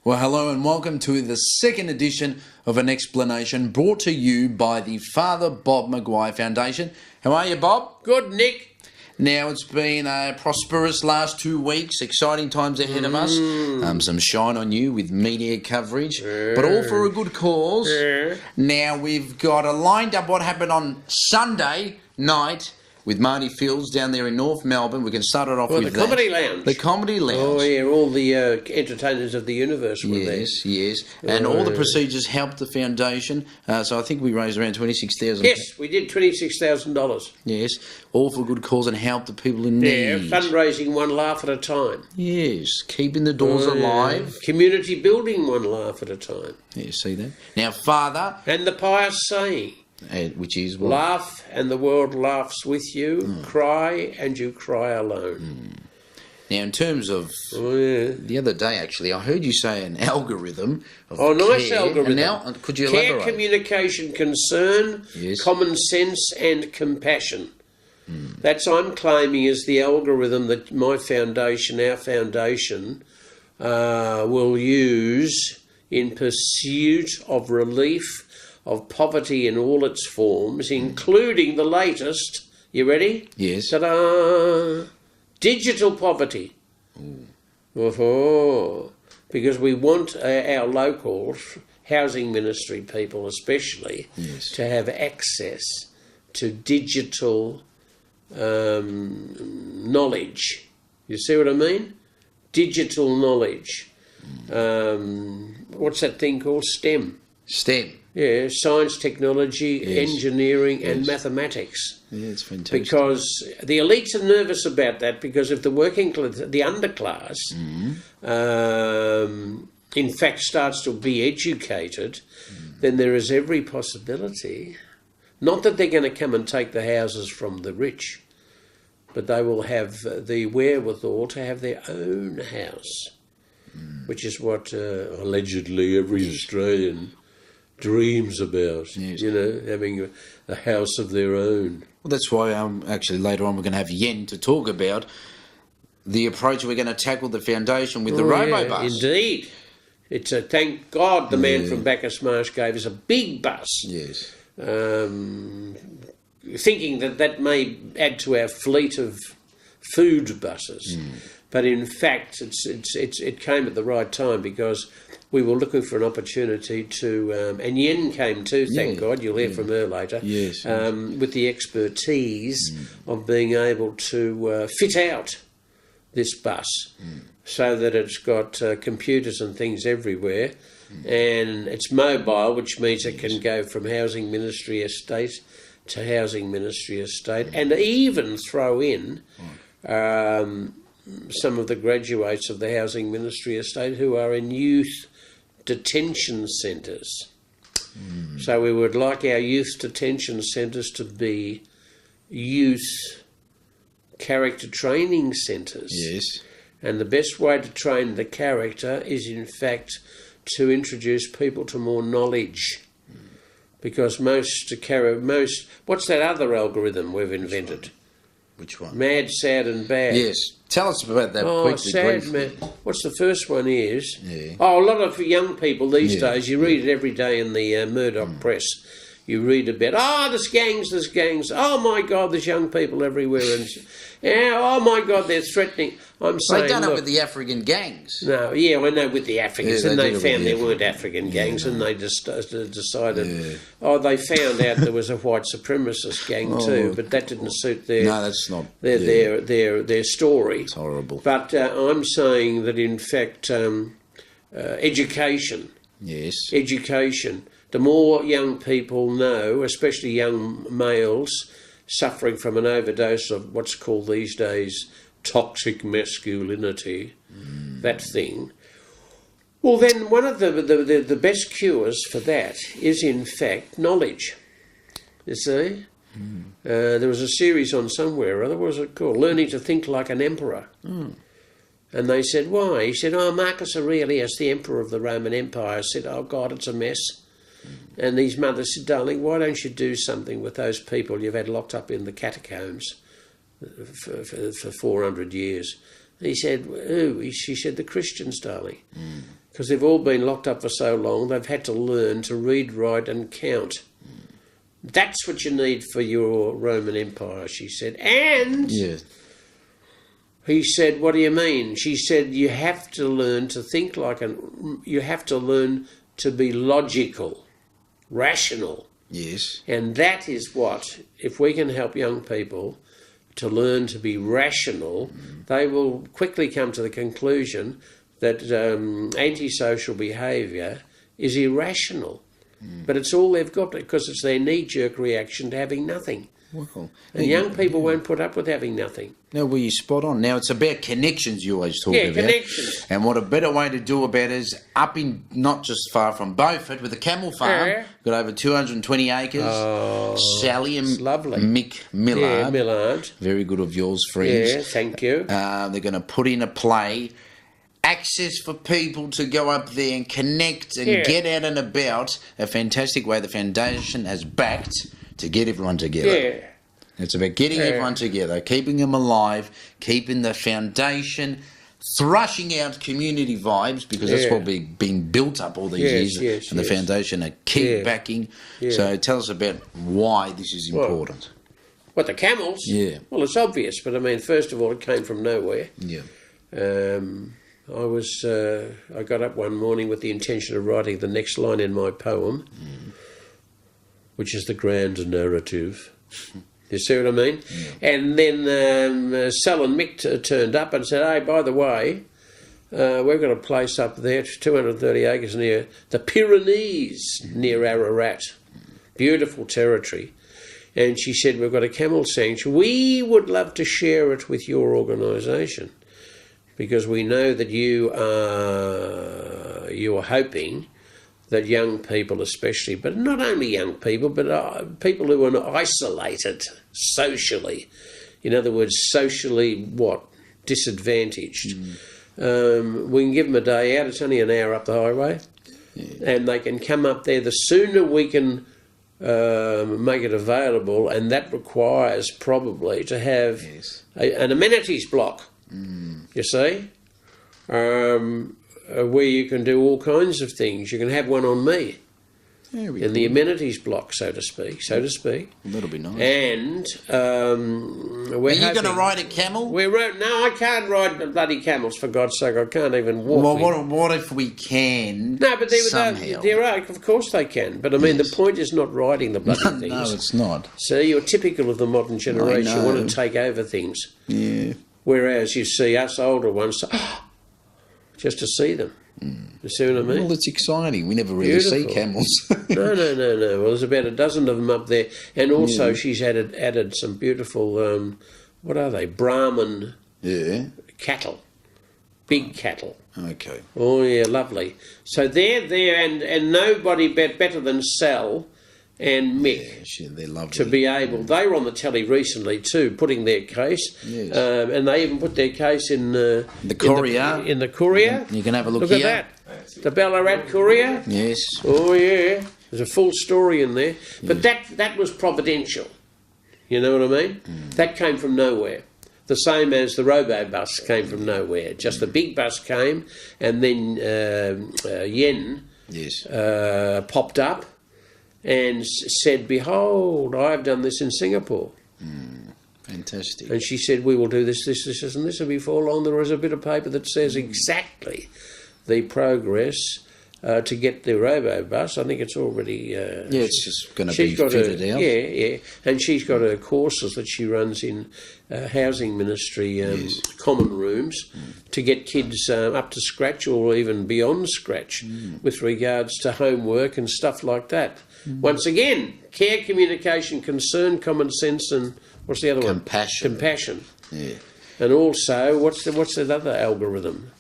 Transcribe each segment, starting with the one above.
Well, hello and welcome to the second edition of An Explanation brought to you by the Father Bob Maguire Foundation. How are you, Bob? Good, Nick. Now, it's been a prosperous last 2 weeks, exciting times ahead of us. Some shine on you with media coverage, but all for a good cause. Now, we've got lined up what happened on Sunday night with Marty Fields down there in North Melbourne. We can start it off with the Comedy Lounge. The Comedy Lounge. Oh, yeah, all the entertainers of the universe were there. Yes. And all the procedures helped the foundation. So I think we raised around $26,000. Yes, we did $26,000. Yes, all for good cause and help the people in need. Yeah, fundraising one laugh at a time. Yes, keeping the doors alive. Community building one laugh at a time. Yeah, see that? Now, Father... And the pious saying... which is what? Laugh and the world laughs with you. Cry and you cry alone. Now, in terms of the other day, actually, I heard you say an algorithm of nice care. algorithm. And now, could you care, elaborate? communication, concern, common sense and compassion. I'm claiming is the algorithm that my foundation, our foundation, will use in pursuit of relief of poverty in all its forms, including the latest, you ready? Yes. Ta-da! Digital poverty. Because we want our locals, housing ministry people especially, to have access to digital knowledge. You see what I mean? Digital knowledge. What's that thing called? STEM. STEM. Yeah, science, technology, engineering and mathematics. Yeah, it's fantastic. Because the elites are nervous about that, because if the the underclass, in fact, starts to be educated, then there is every possibility, not that they're going to come and take the houses from the rich, but they will have the wherewithal to have their own house, which is what allegedly every Australian dreams about, having a house of their own. Well, that's why actually later on we're going to have Yen to talk about the approach we're going to tackle the foundation with the Robo Bus. Indeed. It's thank God the man from Bacchus Marsh gave us a big bus. Yes. Thinking that may add to our fleet of food buses. But in fact, it came at the right time, because we were looking for an opportunity to, and Yen came too, thank God, you'll hear from her later, with the expertise of being able to fit out this bus so that it's got computers and things everywhere, and it's mobile, which means it can go from housing ministry estate to housing ministry estate, and even throw in some of the graduates of the housing ministry estate who are in youth detention centres. So we would like our youth detention centres to be youth character training centres. Yes. And the best way to train the character is, in fact, to introduce people to more knowledge. Because most, what's that other algorithm we've invented? Which one? Mad, sad and bad. Yes. Tell us about that quickly. Sad, man. What's the first one is? A lot of young people these days, you read it every day in the Murdoch press. You read about, there's gangs. Oh, my God, there's young people everywhere. And oh, my God, they're threatening. I'm saying, they done it with the African gangs. No, I know with the Africans. And they found there weren't African gangs, and they just decided, they found out there was a white supremacist gang too, but that didn't suit their... No, that's not... Their story. It's horrible. But I'm saying that, in fact, education... Yes. Education... The more young people know, especially young males, suffering from an overdose of what's called these days toxic masculinity, that thing, well then one of the best cures for that is in fact knowledge. You see? There was a series on somewhere or other, what was it called? Learning to Think Like an Emperor. And they said, why? He said, Marcus Aurelius, the emperor of the Roman Empire, said, oh God, it's a mess. And these mothers said, darling, why don't you do something with those people you've had locked up in the catacombs for 400 years? And he said, who? She said, the Christians, darling. because they've all been locked up for so long, they've had to learn to read, write and count. That's what you need for your Roman Empire, she said. And he said, what do you mean? She said, you have to learn to think you have to learn to be logical, rational. Yes. And that is what, if we can help young people to learn to be rational, they will quickly come to the conclusion that antisocial behaviour is irrational. But it's all they've got because it's their knee-jerk reaction to having nothing. Well, and young people won't put up with having nothing. No, well, you're spot on. Now, it's about connections you always talk about. Yeah, connections. And what a better way to do about it is up in, not just far from Beaufort, with the camel farm, got over 220 acres. Oh, Sally and lovely. Mick Millard. Yeah, Millard. Very good of yours, friends. Yeah, thank you. They're going to put in a play. Access for people to go up there and connect and get out and about. A fantastic way the foundation has backed to get everyone together. Yeah. It's about getting everyone together, keeping them alive, keeping the foundation, thrashing out community vibes, because that's what we've been built up all these years, and the foundation are keep backing. So tell us about why this is important. What, the camels? Yeah. Well, it's obvious, but I mean, first of all, it came from nowhere. Yeah. I got up one morning with the intention of writing the next line in my poem, which is the grand narrative. You see what I mean? Yeah. And then Sal and Mick turned up and said, hey, by the way, we've got a place up there, 230 acres near the Pyrenees, near Ararat. Beautiful territory. And she said, we've got a camel sanctuary. We would love to share it with your organisation, because we know that you are hoping that young people especially, but not only young people, but people who are isolated socially, in other words, socially disadvantaged. We can give them a day out. It's only an hour up the highway, and they can come up there. The sooner we can make it available, and that requires probably to have an amenities block, you see, where you can do all kinds of things. You can have one on me in the amenities block, so to speak. That'll be nice. And are you going to ride a camel? No, I can't ride the bloody camels, for God's sake. I can't even walk. Well, what if we can? No, but there are, of course they can. But I mean, the point is not riding the bloody things. No, it's not. See, you're typical of the modern generation. You want to take over things. Yeah. Whereas you see us older ones, just to see them. You see what I mean? Well, it's exciting. We never really see camels. No. Well, there's about a dozen of them up there. And also she's added some beautiful, what are they, Brahman cattle. Big cattle. Okay. Oh, yeah, lovely. So they're there, and nobody better than Sal and Mick they're lovely. To be able. They were on the telly recently too, putting their case, and they even put their case in the Courier. In the Courier, you can have a look here. Look at that, the Ballarat Courier. Yes. Oh yeah, there's a full story in there. But that was providential. You know what I mean? That came from nowhere. The same as the Robo Bus came from nowhere. Just the big bus came, and then Yen popped up and said, behold, I've done this in Singapore. Fantastic. And she said, we will do this, and this, and before long there is a bit of paper that says exactly the progress to get the Robo Bus. I think it's already... it's just going to be fitted out. Yeah. And she's got her courses that she runs in Housing Ministry common rooms to get kids up to scratch or even beyond scratch with regards to homework and stuff like that. Once again, care, communication, concern, common sense, and what's the other one? Compassion. Yeah. And also, what's the other algorithm?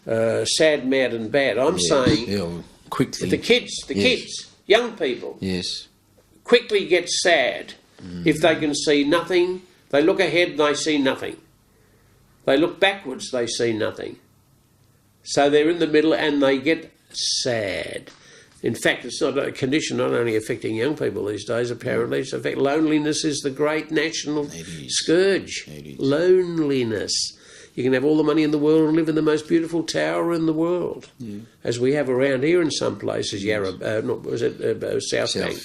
Sad, mad, and bad. I'm saying quickly. The kids, young people, quickly get sad if they can see nothing. They look ahead and they see nothing. They look backwards, they see nothing. So they're in the middle and they get sad. In fact, it's not a condition not only affecting young people these days, apparently. It's loneliness is the great national scourge. Loneliness. You can have all the money in the world and live in the most beautiful tower in the world, as we have around here in some places, South Bank,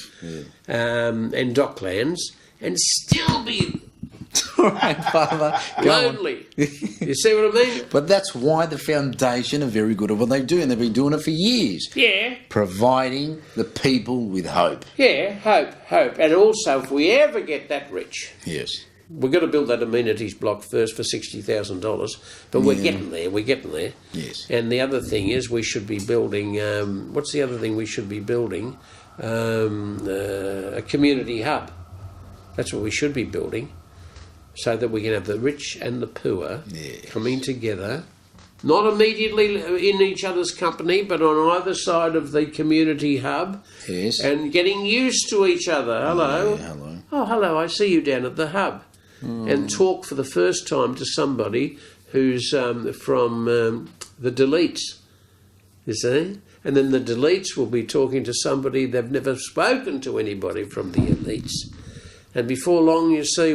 and Docklands, and still be All right, Father. Go on. lonely. You see what I mean? But that's why the foundation are very good at what they do, and they've been doing it for years. Yeah. Providing the people with hope. Yeah, hope. And also, if we ever get that rich, Yes. we've got to build that amenities block first for $60,000. But we're getting there. Yes. And the other thing is we should be building, what's the other thing we should be building? A community hub. That's what we should be building, so that we can have the rich and the poor coming together, not immediately in each other's company, but on either side of the community hub, and getting used to each other. Hello. Yeah, hello. Oh, hello, I see you down at the hub. And talk for the first time to somebody who's from the deletes, you see? And then the deletes will be talking to somebody they've never spoken to anybody from the elites. And before long, you see,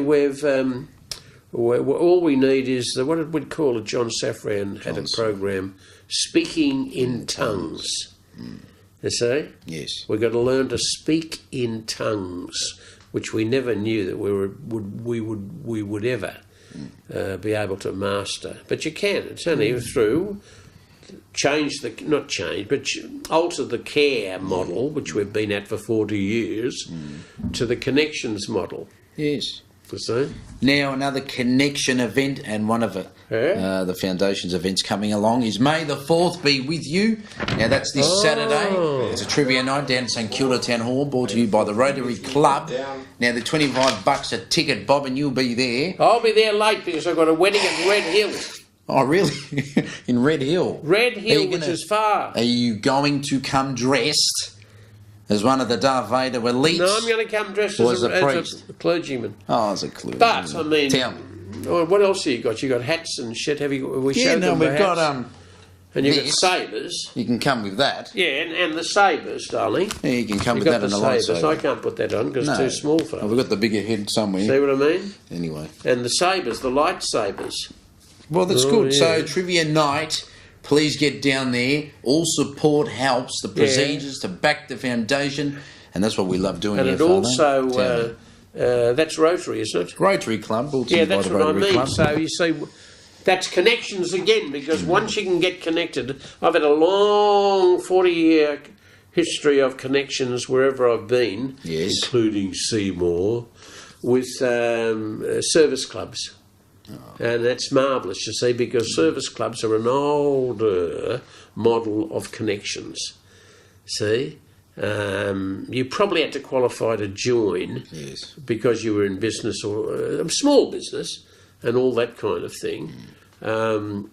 all we need is what did we call it? John Safran had a program, Speaking in Tongues. You see? Yes. We've got to learn to speak in tongues, which we never knew that we would ever be able to master. But you can. It's only through alter the care model, which we've been at for 40 years, to the connections model. Yes. You see? Now, another connection event, and one of the Foundation's events coming along is May the 4th be with you. Now, that's this Saturday. It's a trivia night down at St Kilda Town Hall, brought to you by the Rotary Club. Now, the $25 a ticket, Bob, and you'll be there. I'll be there late because I've got a wedding at Red Hill. Oh, really? In Red Hill? Red Hill, which is far. Are you going to come dressed as one of the Darth Vader elites? No, I'm going to come dressed as a clergyman. Oh, as a clergyman. But, I mean... Tell me. What else have you got? You got hats and shit. Have you? We Yeah, showed no, them we've the got... hats. And you've got sabres. You can come with that. Yeah, and the sabres, darling. Yeah, you can come You've with got that the and a sabres. lightsaber. I can't put that on because it's too small for Oh, we've got the bigger head somewhere. See what I mean? Anyway. And the sabres, the lightsabers. Well, that's good. Yeah. So, trivia night, please get down there. All support helps the procedures to back the foundation, and that's what we love doing and here, it Father. also, that's Rotary, isn't it? Rotary Club. Yeah, that's what I mean. Club. So you see, that's connections again, because once you can get connected, I've had a long 40-year history of connections wherever I've been, including Seymour, with service clubs. And that's marvellous, you see, because service clubs are an older model of connections. See? You probably had to qualify to join because you were in business or a small business and all that kind of thing. I'm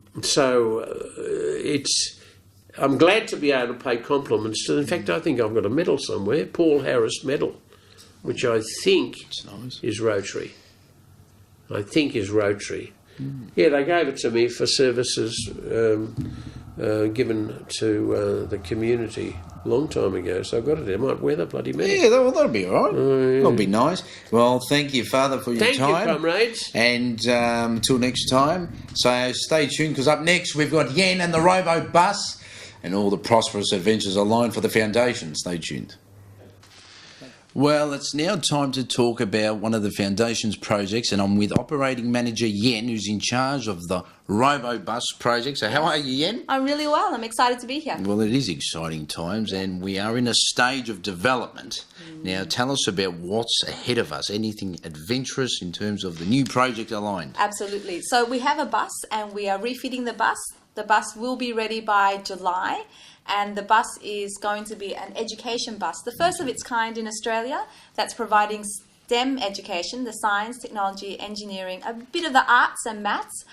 glad to be able to pay compliments to. In fact, I think I've got a medal somewhere, Paul Harris Medal, which I think is Rotary. Yeah, they gave it to me for services given to the community a long time ago, so I've got it. I might wear that bloody medal. Yeah, that'll be all right. That'll be nice. Well, thank you, Father, for your time. Thank you, comrades. And until next time, so stay tuned, because up next we've got Yen and the Robo Bus and all the prosperous adventures aligned for the Foundation. Stay tuned. Well, it's now time to talk about one of the Foundation's projects, and I'm with Operating Manager Yen, who's in charge of the Robo Bus project. So how are you, Yen? I'm really well. I'm excited to be here. Well, it is exciting times, and we are in a stage of development. Now, tell us about what's ahead of us, anything adventurous in terms of the new project aligned. Absolutely. So we have a bus, and we are refitting the bus. The bus will be ready by July. And the bus is going to be an education bus, the first of its kind in Australia, that's providing STEM education, the science, technology, engineering, a bit of the arts and maths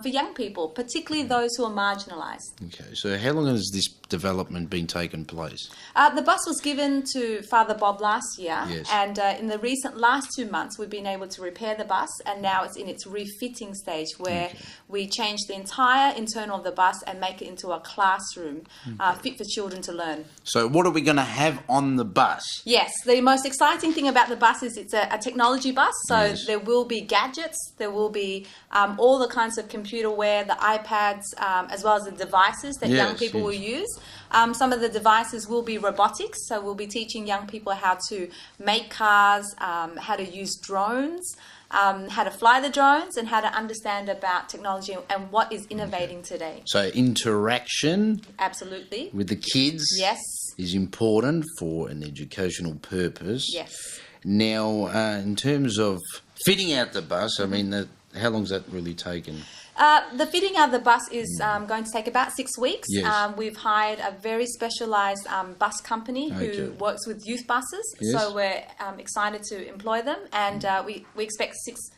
for young people, particularly those who are marginalised. Okay, so how long has this development been taking place? The bus was given to Father Bob last year, and in the last 2 months we've been able to repair the bus, and now it's in its refitting stage where we change the entire internal of the bus and make it into a classroom fit for children to learn. So what are we going to have on the bus? Yes, the most exciting thing about the bus is it's a technology bus, so there will be gadgets, there will be all the kinds of computerware, the iPads, as well as the devices that young people will use. Some of the devices will be robotics, so we'll be teaching young people how to make cars, how to use drones, how to fly the drones, and how to understand about technology and what is innovating today. So interaction Absolutely. with the kids is important for an educational purpose. Yes. Now, in terms of fitting out the bus, I mean, how long's that really taken? The fitting out of the bus is going to take about 6 weeks. Yes. We've hired a very specialised bus company who works with youth buses. Yes. So we're excited to employ them, and we expect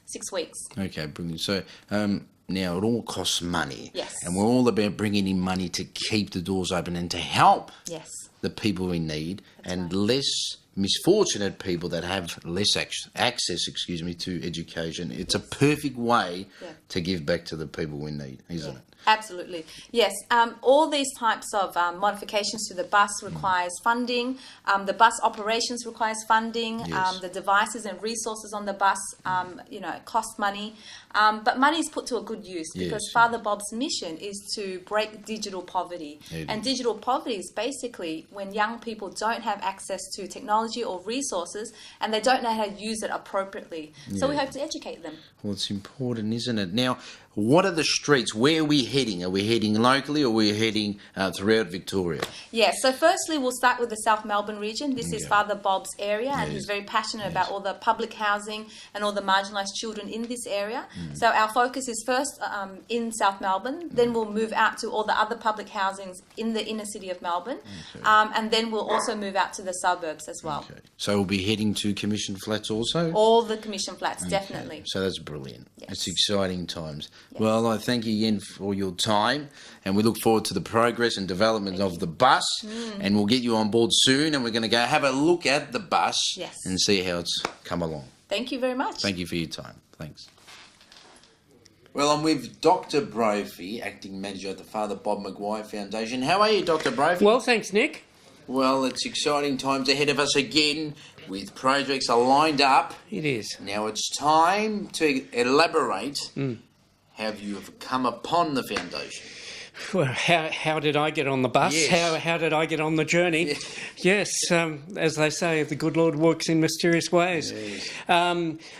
six weeks. Okay, brilliant. So now it all costs money. Yes. And we're all about bringing in money to keep the doors open and to help Yes. the people we need. That's and right. less misfortunate people that have less access, to education. It's a perfect way to give back to the people we need, isn't it? Absolutely. Yes. All these types of modifications to the bus requires funding. The bus operations requires funding. Yes. The devices and resources on the bus, cost money. But money is put to a good use because Father Bob's mission is to break digital poverty. And digital poverty is basically when young people don't have access to technology or resources and they don't know how to use it appropriately. So we hope to educate them. Well, it's important, isn't it? Now, what are the streets? Where are we heading? Are we heading locally or are we heading throughout Victoria? Yes, so firstly we'll start with the South Melbourne region. This is Father Bob's area and he's very passionate about all the public housing and all the marginalised children in this area. So our focus is first in South Melbourne, then we'll move out to all the other public housings in the inner city of Melbourne, and then we'll also move out to the suburbs as well. Okay. So we'll be heading to commission flats also? All the commission flats, definitely. So that's brilliant. Yes. It's exciting times. Well, I thank you again for your time and we look forward to the progress and development of the bus and we'll get you on board soon and we're going to go have a look at the bus and see how it's come along. Thank you very much. Thank you for your time. Thanks. Well, I'm with Dr. Brophy, Acting Manager at the Father Bob Maguire Foundation. How are you, Dr. Brophy? Well, thanks, Nick. Well, it's exciting times ahead of us again with projects are lined up. It is. Now it's time to elaborate how you have come upon the foundation. Well, how did I get on the bus? Yes. How did I get on the journey? Yes, as they say, the good Lord works in mysterious ways. Yes.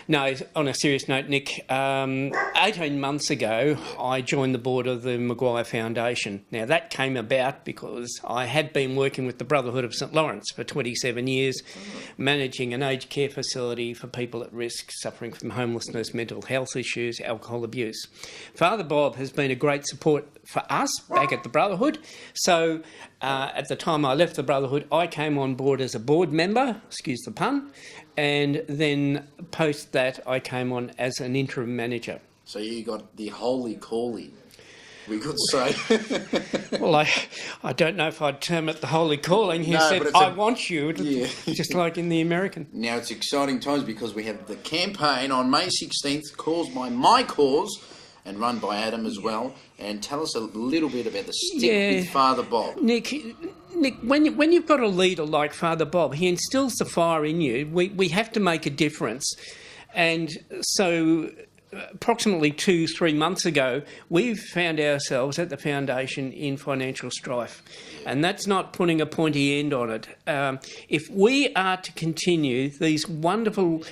No, on a serious note, Nick, 18 months ago, I joined the board of the Maguire Foundation. Now, that came about because I had been working with the Brotherhood of St Lawrence for 27 years, managing an aged care facility for people at risk, suffering from homelessness, mental health issues, alcohol abuse. Father Bob has been a great support for us back at the Brotherhood. So at the time I left the Brotherhood, I came on board as a board member, excuse the pun, and then post that I came on as an interim manager. So you got the holy calling, we could say. Well, I don't know if I'd term it the holy calling. He said, I want you, just like in the American. Now it's exciting times because we have the campaign on May 16th, caused by My Cause, and run by Adam as well. And tell us a little bit about the Stick with Father Bob. Nick, when you've got a leader like Father Bob, he instills the fire in you. We have to make a difference. And so approximately 2-3 months ago, we've found ourselves at the foundation in financial strife. And that's not putting a pointy end on it. If we are to continue these wonderful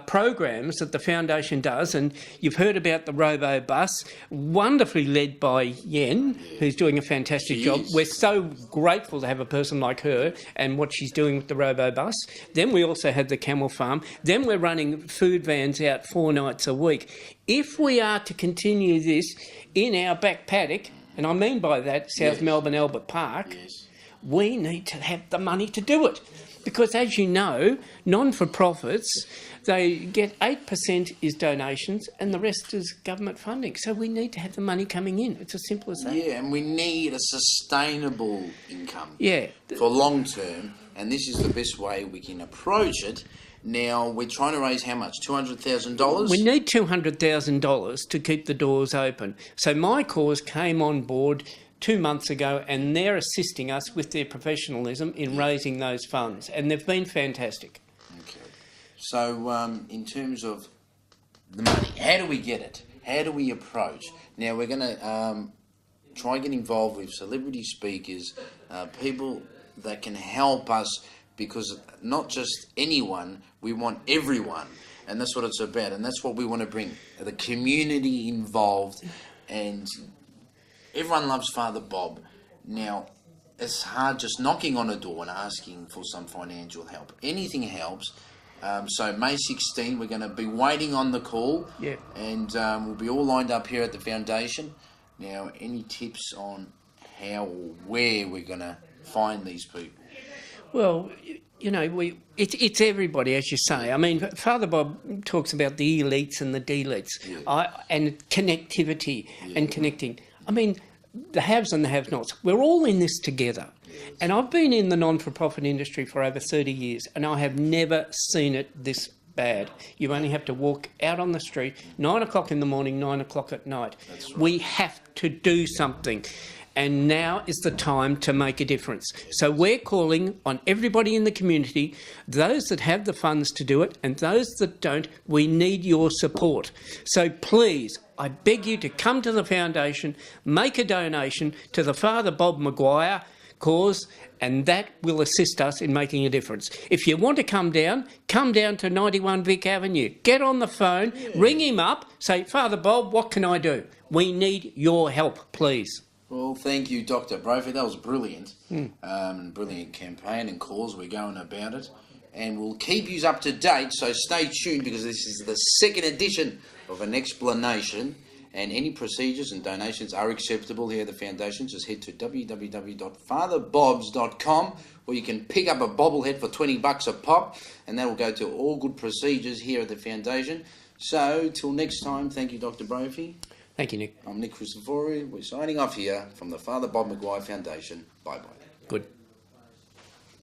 programs that the foundation does, and you've heard about the Robo Bus, wonderfully led by Yen, who's doing a fantastic job. We're so grateful to have a person like her and what she's doing with the Robo Bus. Then we also had the Camel Farm. Then we're running food vans out 4 nights a week. If we are to continue this in our back paddock, and I mean by that South Melbourne Albert Park, we need to have the money to do it. Because as you know, non-for-profits, they get 8% is donations and the rest is government funding. So we need to have the money coming in. It's as simple as that. Yeah, and we need a sustainable income for long term, and this is the best way we can approach it. Now, we're trying to raise how much? $200,000? We need $200,000 to keep the doors open. So My Cause came on board 2 months ago and they're assisting us with their professionalism in raising those funds. And they've been fantastic. Okay. So, in terms of the money, how do we get it? How do we approach? Now we're going to try and get involved with celebrity speakers, people that can help us, because not just anyone, we want everyone. And that's what it's about, and that's what we want to bring, the community involved, and everyone loves Father Bob. Now, it's hard just knocking on a door and asking for some financial help. Anything helps. So May 16, we're going to be waiting on the call, and we'll be all lined up here at the foundation. Now, any tips on how or where we're going to find these people? Well, you know, it's everybody, as you say. I mean, Father Bob talks about the elites and the deletes, and connectivity and connecting. I mean, the haves and the have-nots. We're all in this together. And I've been in the non-for-profit industry for over 30 years, and I have never seen it this bad. You only have to walk out on the street, 9 o'clock in the morning, 9 o'clock at night. Right. We have to do something. And now is the time to make a difference. So we're calling on everybody in the community, those that have the funds to do it and those that don't, we need your support. So please, I beg you to come to the foundation, make a donation to the Father Bob Maguire cause, and that will assist us in making a difference. If you want to come down to 91 Vic Avenue. Get on the phone, ring him up, say, Father Bob, what can I do? We need your help, please. Well, thank you, Dr. Brophy. That was brilliant. Brilliant campaign and cause. We're going about it. And we'll keep you up to date, so stay tuned, because this is the second edition of an explanation. And any procedures and donations are acceptable here at the foundation. Just head to www.fatherbobs.com, where you can pick up a bobblehead for $20 a pop, and that will go to all good procedures here at the foundation. So, till next time, thank you, Dr. Brophy. Thank you, Nick. I'm Nick Christoforou. We're signing off here from the Father Bob Maguire Foundation. Bye-bye. Good.